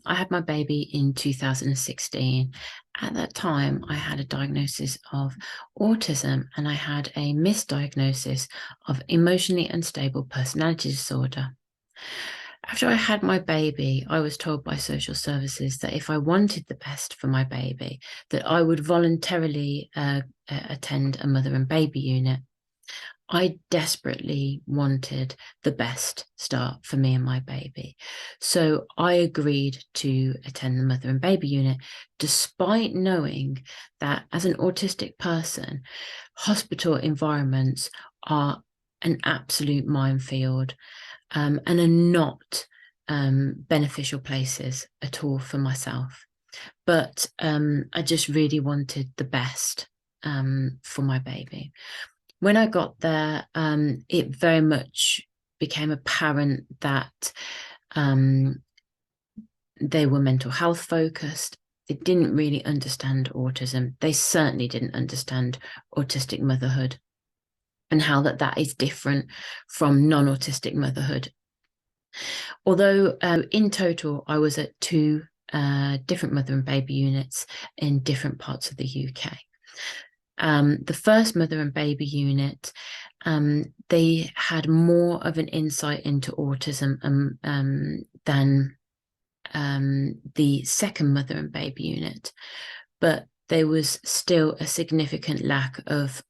I had my baby in 2016. At that time, I had a diagnosis of autism and I had a misdiagnosis of emotionally unstable personality disorder. After I had my baby, I was told by social services that if I wanted the best for my baby, that I would voluntarily attend a mother and baby unit. I desperately wanted the best start for me and my baby. So I agreed to attend the mother and baby unit, despite knowing that as an autistic person, hospital environments are an absolute minefield, and are not beneficial places at all for myself. But I just really wanted the best for my baby. When I got there, it very much became apparent that they were mental health focused. They didn't really understand autism. They certainly didn't understand autistic motherhood and how that is different from non-autistic motherhood. Although in total, I was at two different mother and baby units in different parts of the UK. The first mother and baby unit, they had more of an insight into autism than the second mother and baby unit, but there was still a significant lack of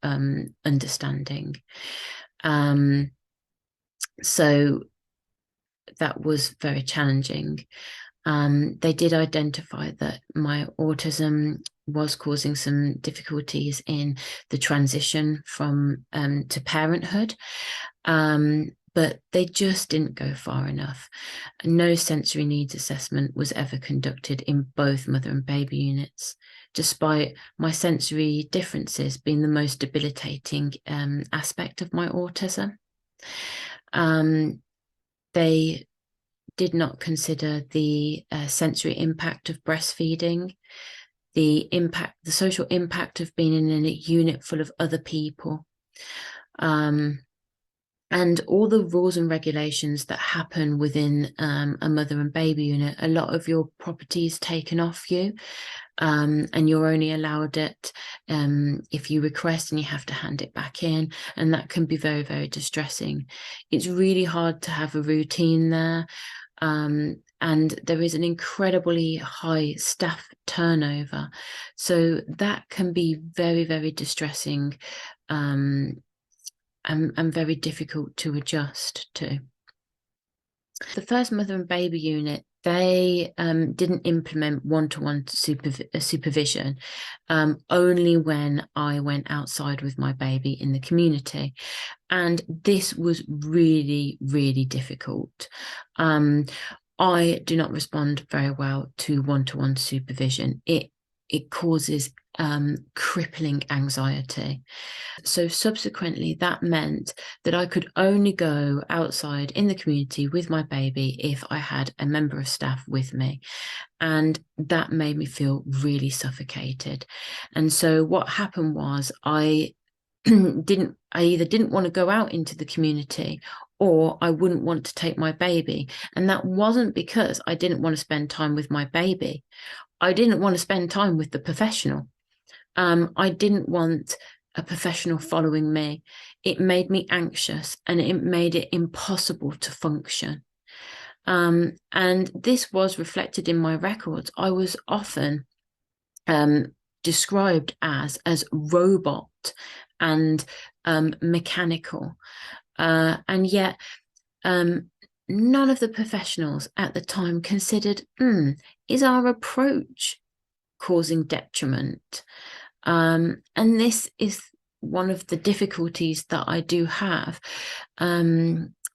understanding. So that was very challenging. They did identify that my autism was causing some difficulties in the transition from to parenthood, but they just didn't go far enough. No sensory needs assessment was ever conducted in both mother and baby units, despite my sensory differences being the most debilitating aspect of my autism. They did not consider the sensory impact of breastfeeding, the social impact of being in a unit full of other people, and all the rules and regulations that happen within a mother and baby unit. A lot of your property is taken off you, and you're only allowed it if you request, and you have to hand it back in, and that can be very, very distressing. It's really hard to have a routine there. And there is an incredibly high staff turnover. So that can be very, very distressing and very difficult to adjust to. The first mother and baby unit, they didn't implement one-to-one supervision, only when I went outside with my baby in the community. And this was really, really difficult. I do not respond very well to one-to-one supervision. It causes crippling anxiety. So subsequently, that meant that I could only go outside in the community with my baby if I had a member of staff with me. And that made me feel really suffocated. And so what happened was I either didn't want to go out into the community, or I wouldn't want to take my baby. And that wasn't because I didn't want to spend time with my baby. I didn't want to spend time with the professional. I didn't want a professional following me. It made me anxious and it made it impossible to function. And this was reflected in my records. I was often described as robot and mechanical. And yet none of the professionals at the time considered, is our approach causing detriment? And this is one of the difficulties that I do have.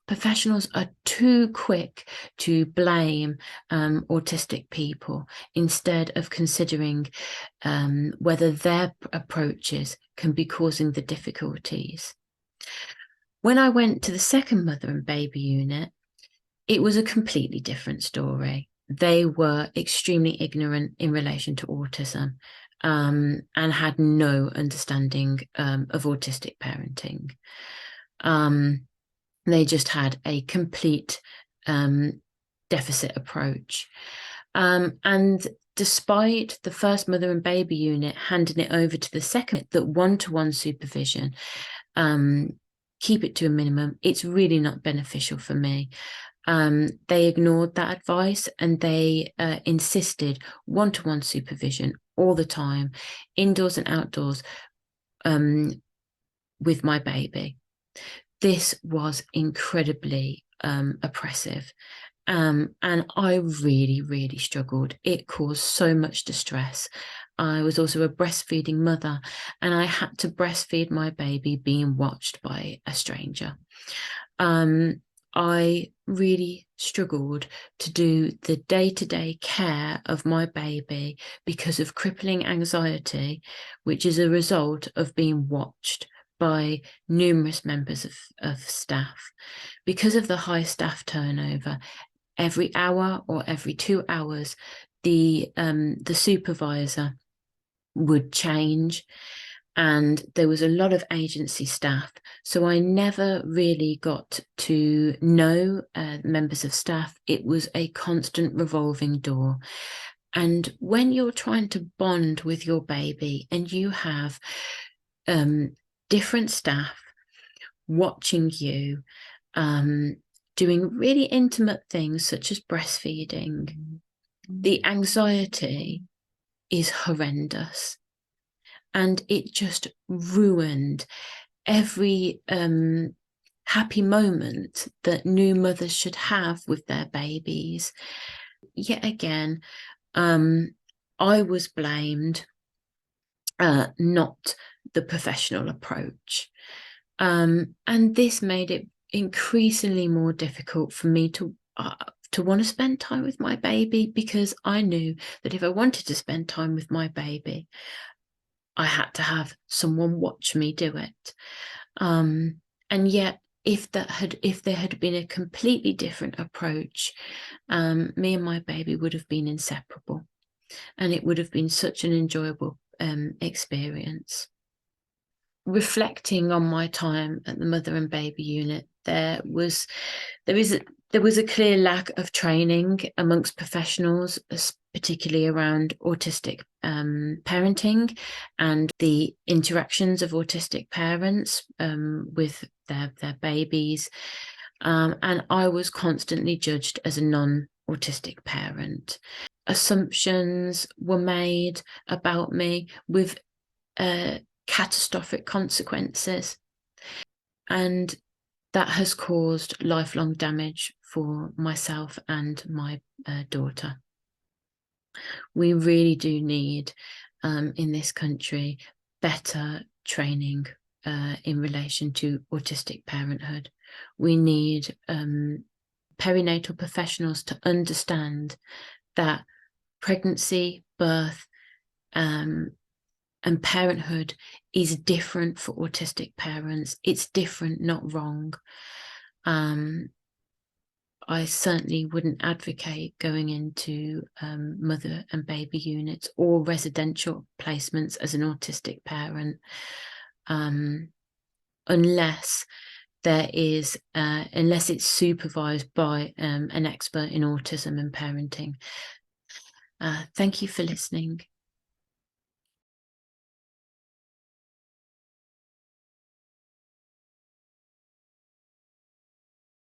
Professionals are too quick to blame autistic people instead of considering whether their approaches can be causing the difficulties. When I went to the second mother and baby unit, it was a completely different story. They were extremely ignorant in relation to autism, and had no understanding of autistic parenting. They just had a complete deficit approach. And despite the first mother and baby unit handing it over to the second, that one-to-one supervision, keep it to a minimum, it's really not beneficial for me. They ignored that advice, and they insisted one-to-one supervision all the time, indoors and outdoors, with my baby. This was incredibly oppressive. And I really, really struggled. It caused so much distress. I was also a breastfeeding mother, and I had to breastfeed my baby being watched by a stranger. I really struggled to do the day-to-day care of my baby because of crippling anxiety, which is a result of being watched by numerous members of staff. Because of the high staff turnover, every hour or every 2 hours, the supervisor would change, and there was a lot of agency staff, so I never really got to know members of staff. It was a constant revolving door. And when you're trying to bond with your baby and you have different staff watching you, doing really intimate things such as breastfeeding, the anxiety is horrendous. And it just ruined every happy moment that new mothers should have with their babies. Yet again, I was blamed, not the professional approach. And this made it increasingly more difficult for me to want to spend time with my baby, because I knew that if I wanted to spend time with my baby, I had to have someone watch me do it. And yet, if there had been a completely different approach, me and my baby would have been inseparable, and it would have been such an enjoyable experience. Reflecting on my time at the mother and baby unit, there was a clear lack of training amongst professionals, particularly around autistic parenting and the interactions of autistic parents with their babies. And I was constantly judged as a non-autistic parent. Assumptions were made about me with catastrophic consequences, and that has caused lifelong damage for myself and my daughter. We really do need, in this country, better training in relation to autistic parenthood. We need perinatal professionals to understand that pregnancy, birth, and parenthood is different for autistic parents. It's different, not wrong. I certainly wouldn't advocate going into mother and baby units or residential placements as an autistic parent, unless it's supervised by an expert in autism and parenting. Thank you for listening.